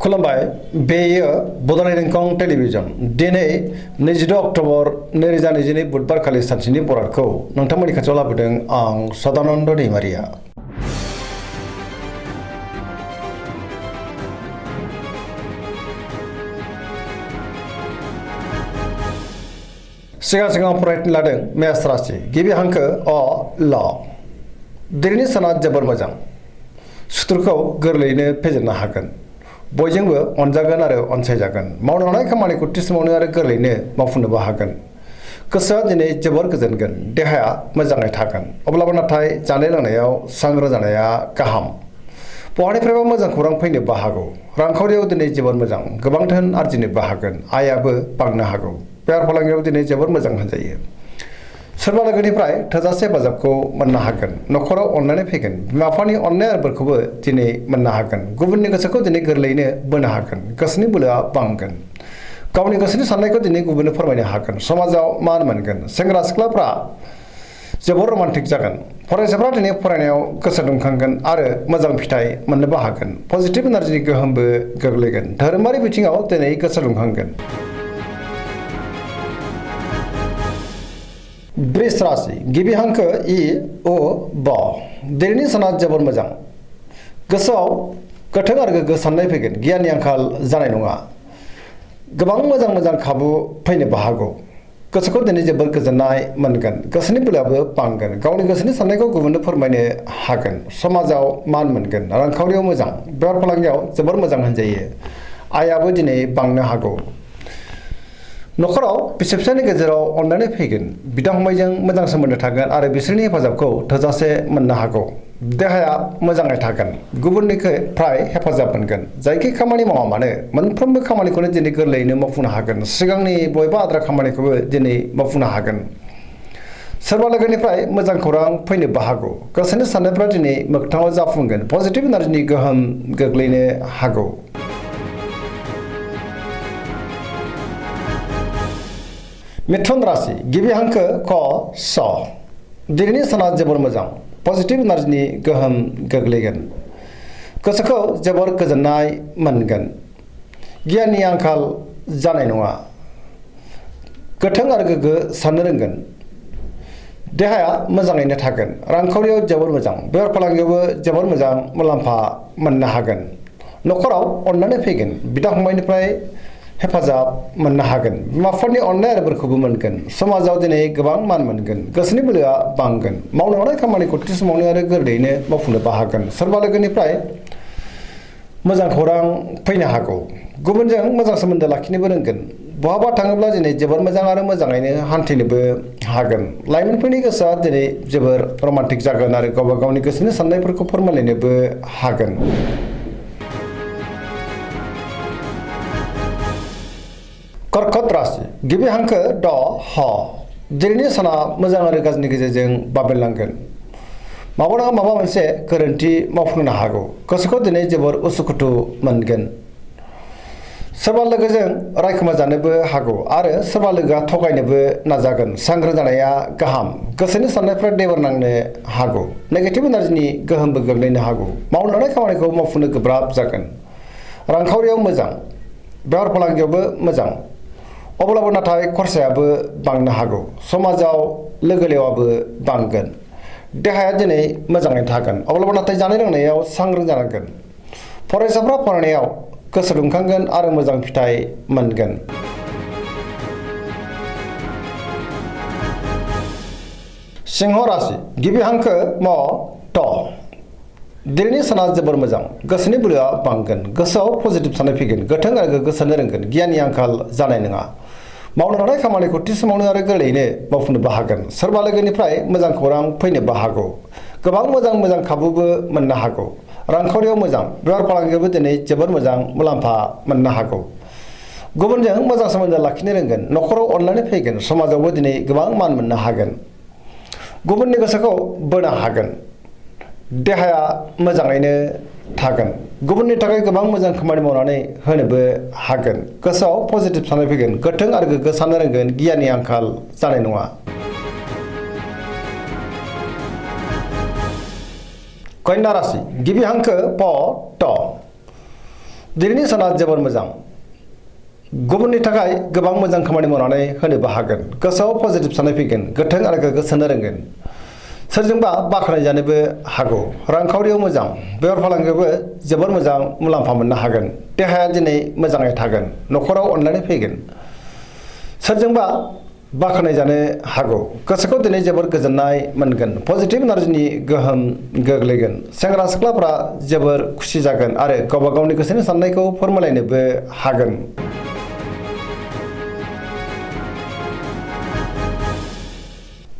खुलुमबाय बेयो बड'लेण्ड रिंखं टेलिभिजन दिनै 22 अक्ट'बर 2022 बुधबार खालि सानसेनि बरादखौ नोंथांमोननि खाथियाव लाबोदों आं सदानन्द दैमारिया। सिगां फरायनो लादों मेष राशि गिबि हांखो अ ल दिनैनि साना जोबोर मोजां सुथुरखौ गोरलैयैनो फेजेननो हागोन बयजोंबो अनजागोन आरो अनसायजागोन मावनो हानाय खामानिखौ थि समावनो आरो गोरलैयैनो मावफुंनोबो हागोन गोसोआ दिनै जोबोर गोजोनगोन देहाया मोजाङै थागोन अब्लाबो नाथाय जानाय लोंनायाव सांग्रां जानाया गाहाम बहानिफ्रायबा मोजां खौरां फैनोबो हागौ रांखावरियाव दिनै जोबोर मोजां गोबां धोन आरजिनोबो हागोन आयाबो बांनो हागौ बेफार फालांगियाव दिनै जोबोर मोजां होनजायो सोरबा लोगोनिफ्राय थोजासे हेफाजाबखौ मोननो हागोन न'खराव अननानै फैगोन बिमा बिफानि अननाय आरो बोरखौबो दिनै मोननो हागोन गुबुननि गोसोखौ दिनै गोरलैयैनो बोनो हागोन गोसोनि बोलोआ बांगोन गावनि गोसोनि साननायखौ दिनै गुबुननो फोरमायनो हागोन समाजाव मान मोनगोन सेंग्रा सिख्लाफ्रा जोबोर रमान्टिक जागोन फरायसाफ्रा दिनै फरायनायाव गोसो दुंखांगोन आरो मोजां फिथाइ मोननोबो हागोन पजिटिभ एनार्जिनि गोहोमबो गोग्लैगोन धोरोमारि बिथिङाव दिनै गोसो दुंखांगोन वृष राशि गिबि हांखो इ अ ब दिनैनि साना जोबोर मोजां गोसोआव गोथों आरो गोग्गो साननाय फैगोन गियाननि आंखाल जानाय नङा गोबां मोजां खाबु फैनोबो हागौ गोसोखौ दिनै जोबोर गोजोननाय मोनगोन गोसोनि बोलोआबो बांगोन गावनि गोसोनि साननायखौ गुबुननो फोरमायनो हागोन समाजाव मान मोनगोन रांखावरियाव मोजां बेफार फालांगियाव जोबोर मोजां होनजायो आयाबो दिनै बांनो हागौ न'खराव बिसि फिसायनि गेजेराव अननानै फैगोन बिदा फंबायजों मोजां सोमोन्दो थागोन आरो बिसोरनि हेफाजाबखौ थोजासे मोननो हागौ देहाया मोजाङै थागोन गुबुननिफ्राय हेफाजाब मोनगोन जायखि खामानि मावा मानो मोनफ्रोमबो खामानिखौनो दिनै गोरलैयैनो मावफुंनो हागोन सिगांनि बबेबा आद्रा खामानिखौबो दिनै मावफुंनो हागोन सोरबा लोगोनिफ्राय मोजां खौरां फैनोबो हागौ गोसोनि साननायफ्रा दिनै मोगथाङाव जाफुंगोन पजिटिभ एनार्जिनि गोहोम गोग्लैनो हागौ मिथुन राशि गिबि हांखो क स दिनैनि साना जोबोर मोजां पजिटिभ एनार्जिनि गोहोम गोग्लैगोन गोसोखौ जोबोर गोजोननाय मोनगोन गियाननि आंखाल जानाय नङा गोथों आरो गोग्गो साननो रोंगोन देहाया मोजाङैनो थागोन रांखावरियाव जोबोर मोजां बेफार फालांगियावबो जोबोर मोजां मुलाम्फा मोननो हागोन न'खराव अननानै फैगोन बिदा फंबायनिफ्राय हेफाजाब मोननो हागोन बिमा बिफानि अननाय आरो बोरखौबो मोनगोन समाजाव दिनै गोबां मान मोनगोन गोसोनि बोलोआ बांगोन मावनो हानाय खामानिखौ थि समावनो आरो गोरलैयैनो मावफुंनोबो हागोन सोरबा लोगोनिफ्राय मोजां खौरां फैनो हागौ गुबुनजों मोजां सोमोन्दो लाखिनोबो रोंगोन बहाबा थाङोब्ला दिनै जोबोर मोजां आरो मोजाङैनो हान्थिनोबो हागोन लाइमोनफोरनि गोसोआ दिनै जोबोर रमान्टिक जागोन आरो गावबा गावनि गोसोनि साननायफोरखौ फोरमायलायनोबो हागोन कर्कट राशि गिबि हांखो ड ह दिनैनि साना मोजां आरो गाज्रिनि गेजेरजों बाबेनलांगोन माबा नङा माबा मोनसे गोरोन्थि मावफुंनो हागौ गोसोखौ दिनै जोबोर उसुखुथु मोनगोन सोरबा लोगोजों रायखोमा जानोबो हागौ आरो सोरबा लोगोआ थगायनोबो नाजागोन सांग्रां जानाया गाहाम गोसोनि साननायफ्रा देबार नांनो हागौ नेगेटिभ एनार्जिनि गोहोमबो गोग्लैनो हागौ मावनो हानाय खामानिखौ मावफुंनो गोब्राब जागोन रांखावरियाव मोजां बेफार फालांगियावबो मोजां अब्लाबो नाथाय खरसायाबो बांनो हागौ समाजाव लोगो लेवाबो बांगोन देहाया दिनै मोजाङै थागोन अब्लाबो नाथाय जानाय लोंनायाव सांग्रां जानांगोन फरायसाफ्रा फरायनायाव गोसो दुंखांगोन आरो मोजां फिथाइ मोनगोन सिंह राशि गिबि हांखो म ट दिनैनि साना जोबोर मोजां गोसोनि बोलोआ बांगोन गोसोआव पजिटिभ साननाय फैगोन गोथों आरो गोग्गो साननो रोंगोन गियाननि आंखाल जानाय नङा मावनो हानाय खामानिखौ थि समावनो आरो गोरलैयैनो मावफुंनोबो हागोन सोरबा लोगोनिफ्राय मोजां खौरां फैनोबो हागौ गोबां मोजां खाबुबो मोननो हागौ रांखावरियाव मोजां बेफार फालांगियावबो दिनै जोबोर मोजां मुलाम्फा मोननो हागौ गुबुनजों मोजां सोमोन्दो लाखिनो रोंगोन न'खराव अननानै फैगोन समाजावबो दिनै गोबां मान मोननो हागोन गुबुननि गोसोखौ बोनो हागोन देहाया मोजाङैनो थागोन गुबुननि थाखाय गोबां मोजां खामानि मावनानै होनोबो हागोन गोसोआव पजिटिभ साननाय फैगोन गोथों आरो गोग्गो साननो रोंगोन गियाननि आंखाल जानाय नङा कन्या राशि गिबि हांखो प ट दिनैनि साना जोबोर मोजां गुबुननि थाखाय गोबां मोजां खामानि मावनानै होनोबो हागोन गोसोआव पजिटिभ साननाय फैगोन गोथों आरो गोग्गो साननो रोंगोन सोरजोंबा बाख्नाय जानोबो हागौ रांखावरियाव मोजां बेफार फालांगियावबो जोबोर मोजां मुलाम्फा मोननो हागोन देहाया दिनै मोजाङै थागोन न'खराव अनलायनाय फैगोन सोरजोंबा बाख्नाय जानो हागौ गोसोखौ दिनै जोबोर गोजोननाय मोनगोन पजिटिभ एनार्जिनि गोहोम गोग्लैगोन सेंग्रा सिख्लाफ्रा जोबोर खुसि जागोन आरो गावबा गावनि गोसोनि साननायखौ फोरमायलायनोबो हागोन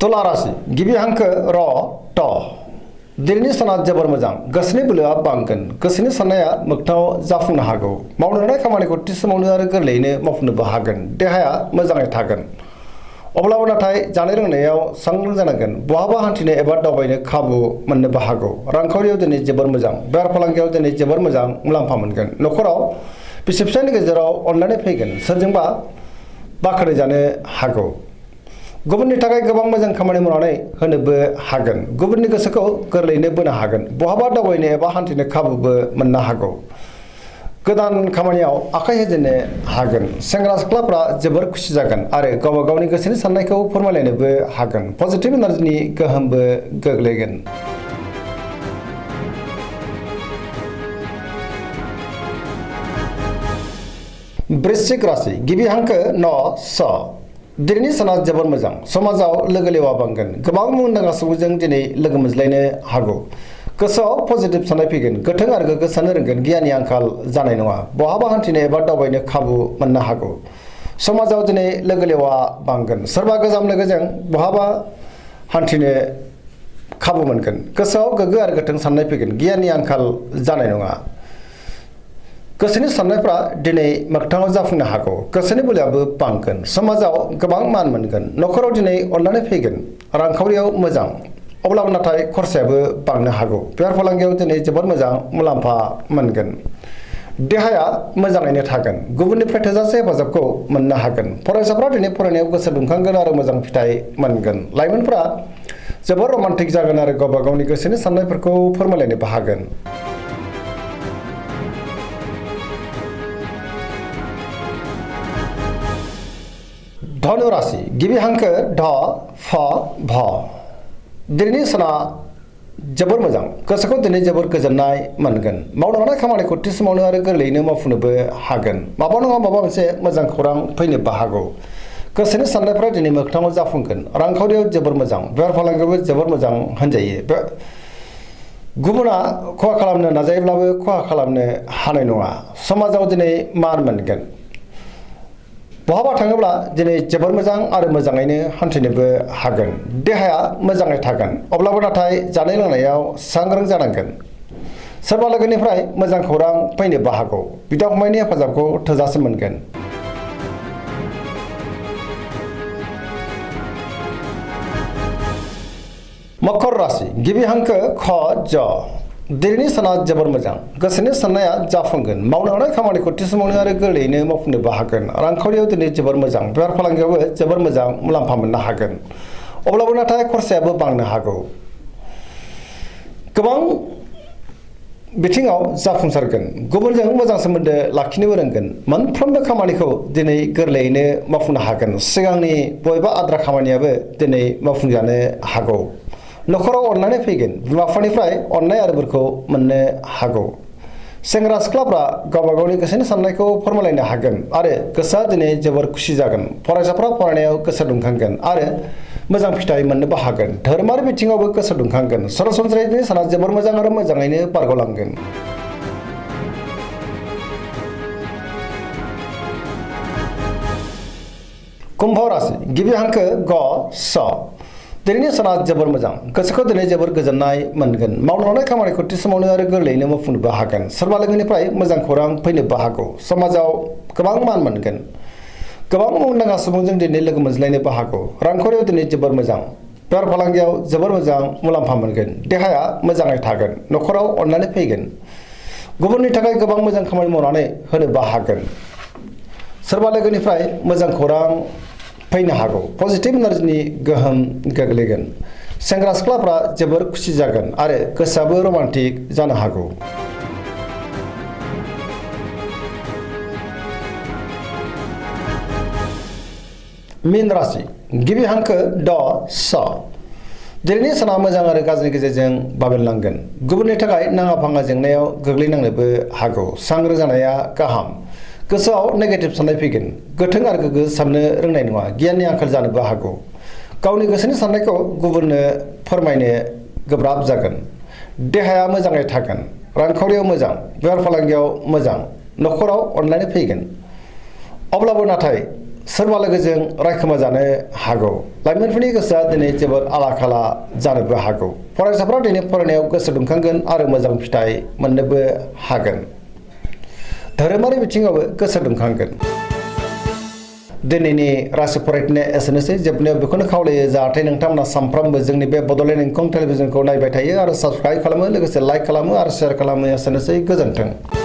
तुला राशि गिबि हांखो र ट दिनैनि साना जोबोर मोजां गोसोनि बोलोआ बांगोन गोसोनि साननाया मोगथाङाव जाफुंनो हागौ मावनो हानाय खामानिखौ थि समावनो आरो गोरलैयैनो मावफुंनोबो हागोन देहाया मोजाङै थागोन अब्लाबो नाथाय जानाय लोंनायाव सांग्रां जानांगोन बहाबा हान्थिनो एबा दावबायनो खाबु मोननोबो हागौ रांखावरियाव दिनै जोबोर मोजां बेफार फालांगियाव दिनै जोबोर मोजां मुलाम्फा मोनगोन न'खराव बिसि फिसायनि गेजेराव अनलायनाय फैगोन सोरजोंबा बाख्नाय जानो हागौ गुबुननि थाखाय गोबां मोजां खामानि मावनानै होनोबो हागोन गुबुननि गोसोखौ गोरलैयैनो बोनो हागोन बहाबा दावबायनो एबा हान्थिनो खाबुबो मोननो हागौ गोदान खामानियाव आखाइ होजेननो हागोन सेंग्रा सिख्लाफ्रा जोबोर खुसि जागोन आरो गावबा गावनि गोसोनि साननायखौ फोरमायलायनोबो हागोन पजिटिभ एनार्जिनि गोहोमबो गोग्लैगोन वृश्चिक राशि गिबि हांखो न स दिनैनि साना जोबोर मोजां समाजाव लोगो लेवा बांगोन गोबां मुंदांखा सुबुंजों दिनै लोगो मोनज्लायनो हागौ गोसोआव पजिटिभ साननाय फैगोन गोथों आरो गोग्गो साननो रोंगोन गियाननि आंखाल जानाय नङा बहाबा हान्थिनो एबा दावबायनो खाबु मोननो हागौ समाजाव दिनै लोगो लेवा बांगोन सोरबा गोजाम लोगोजों बहाबा हान्थिनो खाबु मोनगोन गोसोआव गोग्गो आरो गोथों साननाय फैगोन गियाननि आंखाल जानाय नङा गोसोनि साननायफ्रा दिनै मोगथाङाव जाफुंनो हागौ गोसोनि बोलोआबो बांगोन समाजाव गोबां मान मोनगोन न'खराव दिनै अनलायनाय फैगोन रांखावरियाव मोजां अब्लाबो नाथाय खरसायाबो बांनो हागौ बेफार फालांगियाव दिनै जोबोर मोजां मुलाम्फा मोनगोन देहाया मोजाङैनो थागोन गुबुननिफ्राय थोजासे हेफाजाबखौ मोननो हागोन फरायसाफ्रा दिनै फरायनायाव गोसो दुंखांगोन आरो मोजां फिथाइ मोनगोन लाइमोनफ्रा जोबोर रमान्टिक जागोन आरो गावबा गावनि गोसोनि साननायफोरखौ फोरमायलायनोबो हागोन धनु राशि गिबि हांखो ढ फ भ दिनैनि साना जोबोर मोजां गोसोखौ दिनै जोबोर गोजोननाय मोनगोन मावनो हानाय खामानिखौ थि समावनो आरो गोरलैयैनो मावफुंनोबो हागोन माबा नङा माबा मोनसे मोजां खौरां फैनोबो हागौ गोसोनि साननायफ्रा दिनै मोगथाङाव जाफुंगोन रांखावरियाव जोबोर मोजां बेफार फालांगियावबो जोबोर मोजां होनजायो गुबुना खहा खालामनो नाजायोब्लाबो खहा खालामनो हानाय नङा समाजाव दिनै मान मोनगोन बहाबा थाङोब्ला दिनै जोबोर मोजां आरो मोजाङैनो हान्थिनोबो हागोन देहाया मोजाङै थागोन अब्लाबो नाथाय जानाय लोंनायाव सांग्रां जानांगोन सोरबा लोगोनिफ्राय मोजां खौरां फैनोबो हागौ बिदा फंबायनि हेफाजाबखौ थोजासे मोनगोन मकर राशि गिबि हांखो ख ज दिनैनि साना जोबोर मोजां गोसोनि साननाया जाफुंगोन मावनो हानाय खामानिखौ थि समावनो आरो गोरलैयैनो मावफुंनोबो हागोन रांखावरियाव दिनै जोबोर मोजां बेफार फालांगियावबो जोबोर मोजां मुलाम्फा मोननो हागोन अब्लाबो नाथाय खरसायाबो बांनो हागौ गोबां बिथिङाव जाफुंसारगोन गुबुनजों मोजां सोमोन्दो लाखिनोबो रोंगोन मोनफ्रोमबो खामानिखौ दिनै गोरलैयैनो मावफुंनो हागोन सिगांनि बबेबा आद्रा खामानियाबो दिनै मावफुंजानो हागौ न'खराव अनलायनाय फैगोन बिमा बिफानिफ्राय अननाय आरो बोरखौ मोननो हागौ सेंग्रा सिख्लाफ्रा गावबा गावनि गोसोनि साननायखौ फोरमायलायनो हागोन आरो गोसोआ दिनै जोबोर खुसि जागोन फरायसाफ्रा फरायनायाव गोसो दुंखांगोन आरो मोजां फिथाइ मोननोबो हागोन धोरोमारि बिथिङावबो गोसो दुंखांगोन सरासनस्रायै दिनै साना जोबोर मोजां आरो मोजाङैनो बारग'लांगोन कुम्भ राशि गिबि हांखो ग स दिनैनि साना जोबोर मोजां गोसोखौ दिनै जोबोर गोजोननाय मोनगोन मावनो हानाय खामानिखौ थि समावनो आरो गोरलैयैनो मावफुंनोबो हागोन सोरबा लोगोनिफ्राय मोजां खौरां फैनोबो हागौ समाजाव गोबां मान मोनगोन गोबां मुंदांखा सुबुंजों दिनै लोगो मोनज्लायनोबो हागौ रांखावरियाव दिनै जोबोर मोजां बेफार फालांगियाव जोबोर मोजां मुलाम्फा मोनगोन देहाया मोजाङै थागोन न'खराव अनलायनाय फैगोन गुबुननि थाखाय गोबां मोजां खामानि मावनानै होनोबो हागोन सोरबा लोगोनिफ्राय मोजां खौरां फैनो हागौ पजिटिभ एनार्जिनि गोहोम गोग्लैगोन सेंग्रा सिख्लाफ्रा जोबोर खुसि जागोन आरो गोसोआबो रमान्टिक जानो हागौ मीन राशि गिबि हांखो ड स दिनैनि साना मोजां आरो गाज्रिनि गेजेरजों बाबेनलांगोन गुबुननि थाखाय नाङा फाङा जेंनायाव गोग्लैनांनोबो हागौ सांग्रां जानाया गाहाम गोसोआव नेगेटिभ साननाय फैगोन गोथों आरो गोग्गो साननो रोंनाय नङा गियाननि आंखाल जानोबो हागौ गावनि गोसोनि साननायखौ गुबुननो फोरमायनो गोब्राब जागोन देहाया मोजाङै थागोन रांखावरियाव मोजां बेफार फालांगियाव मोजां न'खराव अनलायनाय फैगोन अब्लाबो नाथाय सोरबा लोगोजों रायखोमा जानो हागौ लाइमोनफोरनि गोसोआ दिनै जोबोद आला खाला जानोबो हागौ फरायसाफ्रा दिनै फरायनायाव गोसो दुंखांगोन आरो मोजां फिथाइ मोननोबो हागोन धोरोमारि बिथिङावबो गोसो दुंखांगोन दिनैनि राशि फरायथिनाया एसेनोसै जोबनायाव बेखौनो खावलायो जाहाथे नोंथांमोना सानफ्रामबो जोंनि बे बड'लेण्ड इंखं टेलिभिजनखौ नायबाय थायो आरो साबस्क्राइब खालामो लोगोसे लाइक खालामो आरो शेयार खालामो एसेनोसै गोजोन्थों।